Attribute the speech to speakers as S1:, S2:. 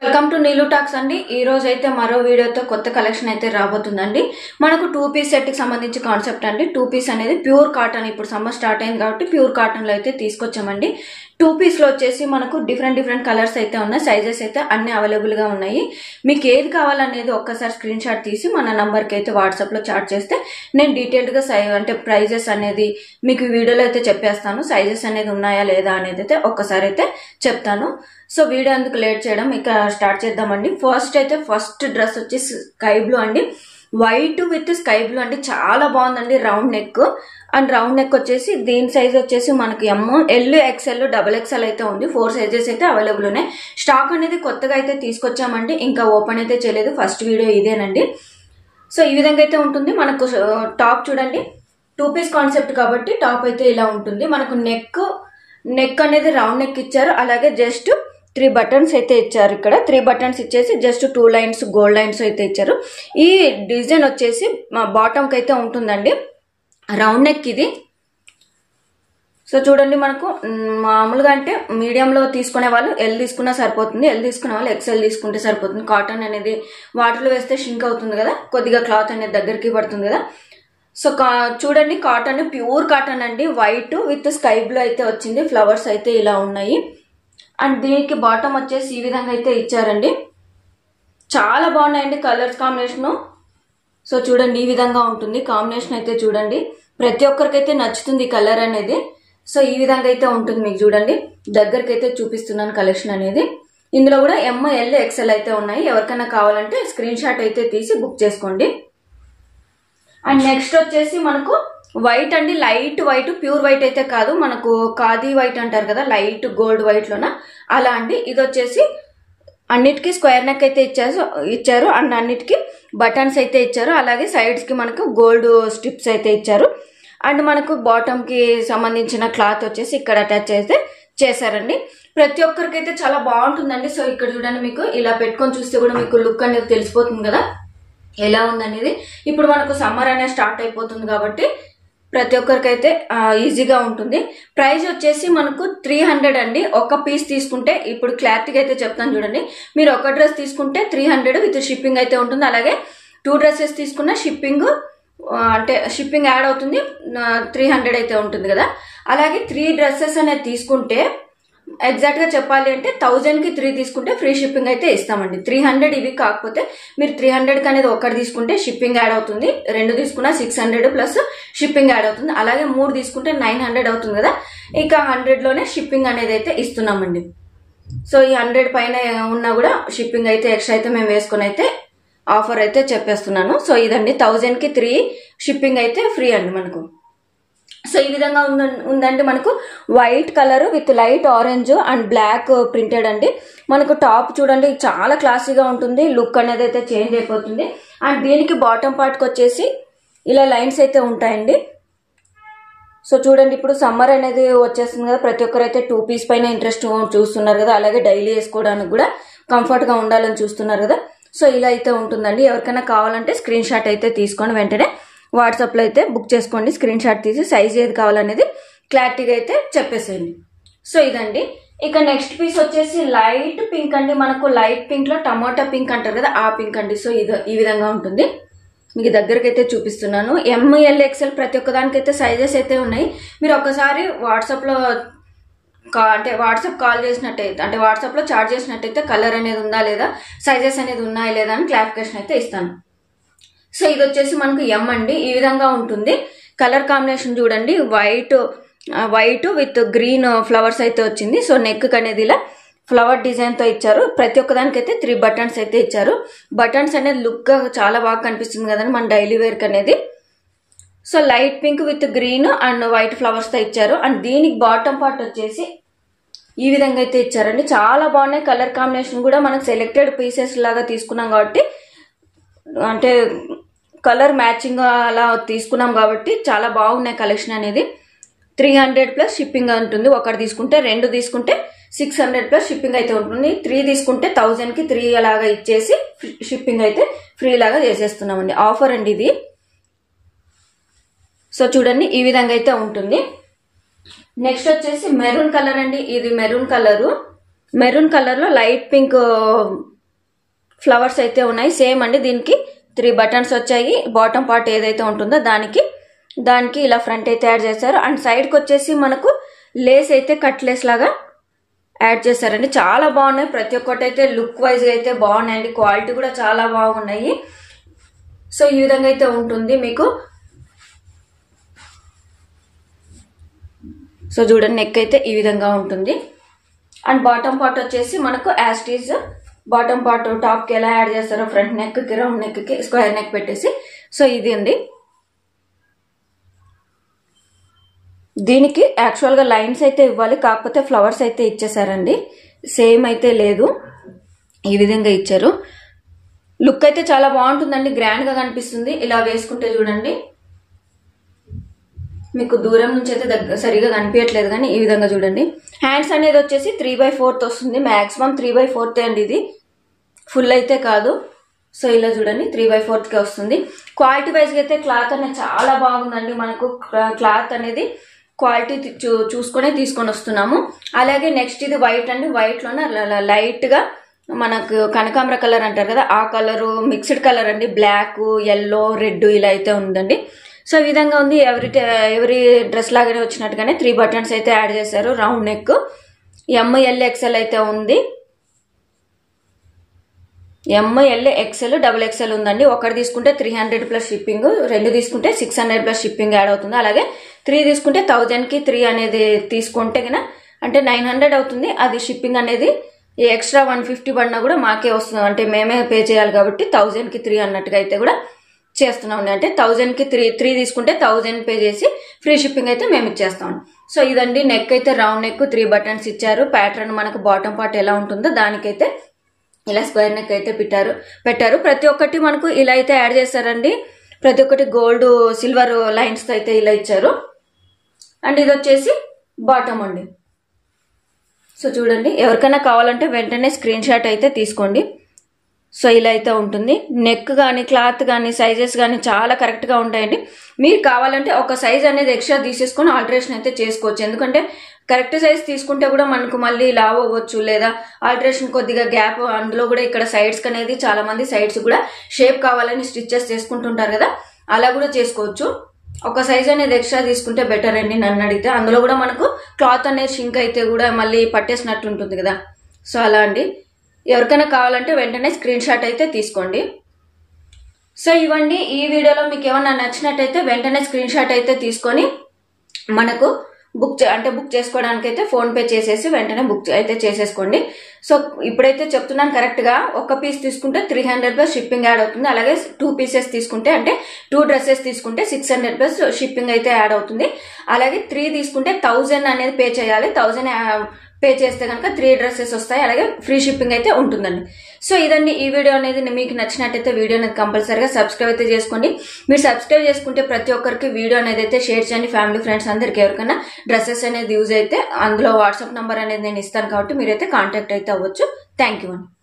S1: Welcome to Neelu talks అండి. ఈ రోజు అయితే మరో వీడియోతో కొత్త కలెక్షన్ అయితే రాబోతుందండి. మనకు 2 పీస్ సెట్ కి సంబంధించి కాన్సెప్ట్ అండి. 2 పీస్ అనేది ప్యూర్ కాటన్, ఇప్పుడు సమ్మర్ స్టార్ట్ అయింది కాబట్టి ప్యూర్ కాటన్ లో అయితే తీసుకొచ్చామండి. 2 పీస్ లో వచ్చేసి మనకు డిఫరెంట్ కలర్స్ అయితే ఉన్నాయి. సైజెస్ అయితే అన్ని అవైలబుల్ గా ఉన్నాయి. మీకు ఏది కావాలనేది ఒక్కసారి స్క్రీన్ షాట్ తీసి మన నంబర్ కి అయితే వాట్సాప్ లో చాట్ చేస్తే నేను డీటెయిల్డ్ గా అంటే ప్రైజెస్ అనేది మీకు వీడియోలో అయితే చెప్పేస్తాను. సైజెస్ అనేది ఉన్నాయా లేదా అనేది అయితే ఒక్కసారి అయితే చెప్తాను. సో వీడియో ఎందుకు లేట్ చేయడం, ఇక స్టార్ట్ చేద్దామండి. ఫస్ట్ డ్రెస్ వచ్చేసి స్కై బ్లూ అండి. వైట్ విత్ స్కై బ్లూ అండి, చాలా బాగుందండి. Round neck and round neck వచ్చేసి దీని సైజ్ వచ్చేసి మనకి ఎల్ ఎక్స్ఎల్ డబల్ ఎక్స్ఎల్ అయితే ఉంది. 4 సైజెస్ అయితే అవైలబుల్ ఉన్నాయి. స్టాక్ అనేది కొత్తగా అయితే తీసుకొచ్చామండి, ఇంకా ఓపెన్ అయితే చేయలేదు. ఫస్ట్ వీడియో ఇదేనండి. సో ఈ విధంగా అయితే ఉంటుంది. మనకు టాప్ చూడండి, 2 పీస్ కాన్సెప్ట్ కాబట్టి టాప్ అయితే ఇలా ఉంటుంది. మనకు నెక్ అనేది రౌండ్ నెక్ ఇచ్చారు. అలాగే జస్ట్ 3 బటన్స్ అయితే ఇచ్చారు. ఇక్కడ 3 బటన్స్ ఇచ్చేసి జస్ట్ 2 లైన్స్ గోల్డ్ లైన్స్ అయితే ఇచ్చారు. ఈ డిజైన్ వచ్చేసి బాటమ్ కి అయితే ఉంటుందండి. రౌండ్ నెక్ ఇది. సో చూడండి, మనకు మామూలుగా అంటే మీడియంలో తీసుకునే వాళ్ళు ఎల్ తీసుకున్నా సరిపోతుంది. ఎల్ తీసుకునే వాళ్ళు ఎక్స్ఎల్ తీసుకుంటే సరిపోతుంది. కాటన్ అనేది వాటర్లో వేస్తే షింక్ అవుతుంది కదా, కొద్దిగా క్లాత్ అనేది దగ్గరికి పడుతుంది కదా. సో చూడండి, కాటన్ ప్యూర్ కాటన్ అండి. వైట్ విత్ స్కై బ్లూ అయితే వచ్చింది. ఫ్లవర్స్ అయితే ఇలా ఉన్నాయి. అండ్ దీనికి బాటమ్ వచ్చేసి ఈ విధంగా అయితే ఇచ్చారండి. చాలా బాగున్నాయండి కలర్స్ కాంబినేషన్. సో చూడండి, ఈ విధంగా ఉంటుంది కాంబినేషన్ అయితే. చూడండి, ప్రతి ఒక్కరికైతే నచ్చుతుంది కలర్ అనేది. సో ఈ విధంగా అయితే ఉంటుంది. మీకు చూడండి, దగ్గరికి అయితే చూపిస్తున్నాను కలెక్షన్ అనేది. ఇందులో కూడా ఎంఎల్ ఎక్స్ఎల్ అయితే ఉన్నాయి. ఎవరికైనా కావాలంటే స్క్రీన్ షాట్ అయితే తీసి బుక్ చేసుకోండి. అండ్ నెక్స్ట్ వచ్చేసి మనకు వైట్ అండి. లైట్ వైట్, ప్యూర్ వైట్ అయితే కాదు, మనకు ఖాదీ వైట్ అంటారు కదా, లైట్ గోల్డ్ వైట్ లోన అలా అండి. ఇది వచ్చేసి అన్నిటికీ స్క్వేర్ నెక్ అయితే ఇచ్చారు అండ్ అన్నిటికీ బటన్స్ అయితే ఇచ్చారు. అలాగే సైడ్స్ కి మనకు గోల్డ్ స్ట్రిప్స్ అయితే ఇచ్చారు. అండ్ మనకు బాటమ్ కి సంబంధించిన క్లాత్ వచ్చేసి ఇక్కడ అటాచ్ అయితే చేశారండి. ప్రతి ఒక్కరికైతే చాలా బాగుంటుందండి. సో ఇక్కడ చూడండి, మీకు ఇలా పెట్టుకొని చూస్తే కూడా మీకు లుక్ అనేది తెలిసిపోతుంది కదా ఎలా ఉందనేది. ఇప్పుడు మనకు సమ్మర్ అనేది స్టార్ట్ అయిపోతుంది కాబట్టి ప్రతి ఒక్కరికైతే ఈజీగా ఉంటుంది. ప్రైస్ వచ్చేసి మనకు 300 అండి. ఒక పీస్ తీసుకుంటే, ఇప్పుడు క్లారిటీగా అయితే చెప్తాను చూడండి. మీరు ఒక డ్రెస్ తీసుకుంటే 300 విత్ షిప్పింగ్ అయితే ఉంటుంది. అలాగే 2 డ్రెస్సెస్ తీసుకున్న షిప్పింగ్ అంటే షిప్పింగ్ యాడ్ అవుతుంది, 300 అయితే ఉంటుంది కదా. అలాగే 3 డ్రెస్సెస్ అనేది తీసుకుంటే ఎగ్జాక్ట్ గా చెప్పాలి అంటే 1000 కి 3 తీసుకుంటే ఫ్రీ షిప్పింగ్ అయితే ఇస్తామండి. 300 ఇవి కాకపోతే మీరు 300 అనేది ఒకటి తీసుకుంటే షిప్పింగ్ యాడ్ అవుతుంది. 2 తీసుకున్నా 600 ప్లస్ షిప్పింగ్ యాడ్ అవుతుంది. అలాగే 3 తీసుకుంటే 900 అవుతుంది కదా. ఇక 100 లోనే షిప్పింగ్ అనేది అయితే ఇస్తున్నామండి. సో ఈ 100 పైన ఉన్నా కూడా షిప్పింగ్ అయితే ఎక్స్ట్రా అయితే మేము వేసుకుని అయితే ఆఫర్ అయితే చెప్పేస్తున్నాను. సో ఇదండి, 1000 కి 3 షిప్పింగ్ అయితే ఫ్రీ అండి మనకు. సో ఈ విధంగా ఉందండి. మనకు white colour with light orange and block printed అండి. మనకు టాప్ చూడండి, చాలా క్లాసీగా ఉంటుంది. లుక్ అనేది అయితే చేంజ్ అయిపోతుంది. అండ్ దీనికి బాటమ్ పార్ట్ కి వచ్చేసి ఇలా లైన్స్ అయితే ఉంటాయండి. సో చూడండి, ఇప్పుడు సమ్మర్ అనేది వచ్చేస్తుంది కదా, ప్రతి ఒక్కరైతే 2 పీస్ పైన ఇంట్రెస్ట్ చూస్తున్నారు కదా. అలాగే డైలీ వేసుకోవడానికి కూడా కంఫర్ట్ గా ఉండాలని చూస్తున్నారు కదా. సో ఇలా అయితే ఉంటుందండి. ఎవరికైనా కావాలంటే స్క్రీన్ షాట్ అయితే తీసుకొని వెంటనే వాట్సాప్ లో అయితే బుక్ చేసుకోండి. స్క్రీన్ షాట్ తీసి సైజ్ ఏది కావాలనేది క్లారిటీగా అయితే చెప్పేసేయండి. సో ఇదండి. ఇక నెక్స్ట్ పీస్ వచ్చేసి లైట్ పింక్ అండి. మనకు లైట్ పింక్ లో టమాటా పింక్ అంటారు కదా, ఆ పింక్ అండి. సో ఈ విధంగా ఉంటుంది. మీకు దగ్గరికి అయితే చూపిస్తున్నాను. ఎంఎల్ ఎక్స్ఎల్ ప్రతి ఒక్క దానికైతే సైజెస్ అయితే ఉన్నాయి. మీరు ఒకసారి వాట్సాప్ లో అంటే వాట్సాప్ కాల్ చేసినట్టయితే, అంటే వాట్సాప్ లో చాట్ చేసినట్టయితే కలర్ అనేది ఉందా లేదా, సైజెస్ అనేది ఉన్నాయా లేదా అని క్లారిఫికేషన్ అయితే ఇస్తాను. సో ఇది వచ్చేసి మనకు ఎం అండి. ఈ విధంగా ఉంటుంది. కలర్ కాంబినేషన్ చూడండి, వైట్ విత్ గ్రీన్ ఫ్లవర్స్ అయితే వచ్చింది. సో నెక్ అనేది ఇలా ఫ్లవర్ డిజైన్ తో ఇచ్చారు. ప్రతి ఒక్కదానికి అయితే 3 బటన్స్ అయితే ఇచ్చారు. బటన్స్ అనేది లుక్ గా చాలా బాగా కనిపిస్తుంది కదండి మన డైలీ వేర్ కి అనేది. So light pink with green and white flowers తో ఇచ్చారు. అండ్ దీనికి బాటమ్ పార్ట్ వచ్చేసి ఈ విధంగా అయితే ఇచ్చారండి. చాలా బాగున్నాయి. కలర్ కాంబినేషన్ కూడా మనకు సెలెక్టెడ్ పీసెస్ లాగా తీసుకున్నాం కాబట్టి, అంటే కలర్ మ్యాచింగ్ అలా తీసుకున్నాం కాబట్టి చాలా బాగున్నాయి కలెక్షన్ అనేది. 300 ప్లస్ షిప్పింగ్ ఉంటుంది. ఒకటి తీసుకుంటే, 2 తీసుకుంటే 600 ప్లస్ షిప్పింగ్ అయితే ఉంటుంది. 3 తీసుకుంటే 1000 కి 3 అలాగా ఇచ్చేసి షిప్పింగ్ అయితే ఫ్రీ లాగా చేసేస్తున్నామండి. ఆఫర్ అండి ఇది. సో చూడండి, ఈ విధంగా అయితే ఉంటుంది. నెక్స్ట్ వచ్చేసి మెరూన్ కలర్ అండి. ఇది మెరూన్ కలరు. మెరూన్ కలర్లో లైట్ పింక్ ఫ్లవర్స్ అయితే ఉన్నాయి. సేమ్ అండి, దీనికి 3 బటన్స్ వచ్చాయి. బాటమ్ పార్ట్ ఏదైతే ఉంటుందో దానికి ఇలా ఫ్రంట్ అయితే యాడ్ చేశారు. అండ్ సైడ్కి వచ్చేసి మనకు లేస్ అయితే కట్ లేస్ లాగా యాడ్ చేశారండి. చాలా బాగున్నాయి, ప్రతి ఒక్కటి అయితే లుక్ వైజ్ అయితే బాగున్నాయండి. క్వాలిటీ కూడా చాలా బాగున్నాయి. సో ఈ విధంగా అయితే ఉంటుంది మీకు. సో చూడండి, నెక్ అయితే ఈ విధంగా ఉంటుంది. అండ్ బాటమ్ పార్ట్ వచ్చేసి మనకు యాస్టీజ్ బాటమ్ పార్ట్ టాప్కి ఎలా యాడ్ చేస్తారో ఫ్రంట్ నెక్కి, రౌండ్ నెక్కి స్క్వేర్ నెక్ పెట్టేసి, సో ఇది అండి. దీనికి యాక్చువల్గా లైన్స్ అయితే ఇవ్వాలి, కాకపోతే ఫ్లవర్స్ అయితే ఇచ్చేసారండి. సేమ్ అయితే లేదు, ఈ విధంగా ఇచ్చారు. లుక్ అయితే చాలా బాగుంటుందండి, గ్రాండ్గా కనిపిస్తుంది. ఇలా వేసుకుంటే చూడండి, మీకు దూరం నుంచి అయితే సరిగా కనిపించట్లేదు కానీ ఈ విధంగా చూడండి. హ్యాండ్స్ అనేది వచ్చేసి 3/4 వస్తుంది, మ్యాక్సిమం 3/4 అండి. ఇది ఫుల్ అయితే కాదు. సో ఇలా చూడండి, 3/4కే వస్తుంది. క్వాలిటీ వైజ్గా అయితే క్లాత్ అనేది చాలా బాగుందండి. మనకు క్లాత్ అనేది క్వాలిటీ చూసుకునే తీసుకొని వస్తున్నాము. అలాగే నెక్స్ట్ ఇది వైట్ అండి. వైట్లోనే లైట్గా మనకు కనకాంబర కలర్ అంటారు కదా, ఆ కలరు మిక్స్డ్ కలర్ అండి. బ్లాక్, ఎల్లో, రెడ్ ఇలా అయితే ఉందండి. సో ఈ విధంగా ఉంది. ఎవరి డ్రెస్ లాగానే వచ్చినట్టుగానే 3 బటన్స్ అయితే యాడ్ చేశారు. రౌండ్ నెక్, ML XL అయితే ఉంది. ML XL XXL ఉందండి. ఒకటి తీసుకుంటే 300 ప్లస్ షిప్పింగ్, 2 తీసుకుంటే 600 ప్లస్ షిప్పింగ్ యాడ్ అవుతుంది. అలాగే 3 తీసుకుంటే 1000కి 3 అనేది తీసుకుంటే కన్నా అంటే 900 అవుతుంది. అది షిప్పింగ్ అనేది ఎక్స్ట్రా 150 పడినా కూడా మాకే వస్తుంది, అంటే మేమే పే చేయాలి కాబట్టి 1000కి 3 అన్నట్టుగా అయితే కూడా చేస్తున్నాం. అంటే 1000కి 3 తీసుకుంటే 1000 పే చేసి ఫ్రీ షిప్పింగ్ అయితే మేము ఇచ్చేస్తాం. సో ఇదండి, నెక్ అయితే రౌండ్ నెక్, 3 బటన్స్ ఇచ్చారు. ప్యాటర్న్ మనకు బాటమ్ పార్ట్ ఎలా ఉంటుందో దానికైతే ఇలా స్క్వేర్ నెక్ అయితే పెట్టారు. ప్రతి ఒక్కటి మనకు ఇలా అయితే యాడ్ చేశారండి. ప్రతి ఒక్కటి గోల్డ్ సిల్వర్ లైన్స్తో అయితే ఇలా ఇచ్చారు. అండ్ ఇది వచ్చేసి బాటమ్ అండి. సో చూడండి, ఎవరికైనా కావాలంటే వెంటనే స్క్రీన్ షాట్ అయితే తీసుకోండి. సో ఇలా అయితే ఉంటుంది. నెక్ కానీ క్లాత్ కానీ సైజెస్ కానీ చాలా కరెక్ట్గా ఉంటాయండి. మీరు కావాలంటే ఒక సైజ్ అనేది ఎక్స్ట్రా తీసేసుకొని ఆల్టరేషన్ అయితే చేసుకోవచ్చు. ఎందుకంటే కరెక్ట్ సైజ్ తీసుకుంటే కూడా మనకు మళ్ళీ లావ్ అవ్వచ్చు, లేదా ఆల్టరేషన్ కొద్దిగా గ్యాప్, అందులో కూడా ఇక్కడ సైడ్స్కి అనేది చాలా మంది సైడ్స్ కూడా షేప్ కావాలని స్టిచ్చెస్ చేసుకుంటుంటారు కదా, అలా కూడా చేసుకోవచ్చు. ఒక సైజ్ అనేది ఎక్స్ట్రా తీసుకుంటే బెటర్ అండి నన్ను అడిగితే. అందులో కూడా మనకు క్లాత్ అనేది షింక్ అయితే కూడా మళ్ళీ పట్టేసినట్టు ఉంటుంది కదా. సో అలా అండి, ఎవరికైనా కావాలంటే వెంటనే స్క్రీన్ షాట్ అయితే తీసుకోండి. సో ఇవ్వండి, ఈ వీడియోలో మీకు ఏమన్నా నచ్చినట్టయితే వెంటనే స్క్రీన్ షాట్ అయితే తీసుకొని మనకు బుక్ చేసుకోవడానికి అయితే ఫోన్పే చేసేసి వెంటనే బుక్ అయితే చేసేసుకోండి. సో ఇప్పుడైతే చెప్తున్నాను కరెక్ట్గా, ఒక పీస్ తీసుకుంటే 300 ప్లస్ షిప్పింగ్ యాడ్ అవుతుంది. అలాగే 2 పీసెస్ తీసుకుంటే అంటే 2 డ్రెస్సెస్ తీసుకుంటే 600 ప్లస్ షిప్పింగ్ అయితే యాడ్ అవుతుంది. అలాగే 3 తీసుకుంటే 1000 అనేది పే చేయాలి. 1000 పే చేస్తే కనుక 3 డ్రెస్సెస్ వస్తాయి. అలాగే ఫ్రీ షిప్పింగ్ అయితే ఉంటుందండి. సో ఇదండి, ఈ వీడియో అనేది మీకు నచ్చినట్టయితే వీడియో అనేది కంపల్సరీగా సబ్స్క్రైబ్ అయితే చేసుకోండి. మీరు సబ్స్క్రైబ్ చేసుకుంటే ప్రతి ఒక్కరికి వీడియో అనేది అయితే షేర్ చేయండి. ఫ్యామిలీ ఫ్రెండ్స్ అందరికి ఎవరికైనా డ్రెస్సెస్ అనేది యూజ్ అయితే అందులో వాట్సాప్ నెంబర్ అనేది నేను ఇస్తాను కాబట్టి మీరైతే కాంటాక్ట్ అయితే అవ్వచ్చు. థ్యాంక్ యూ అండి.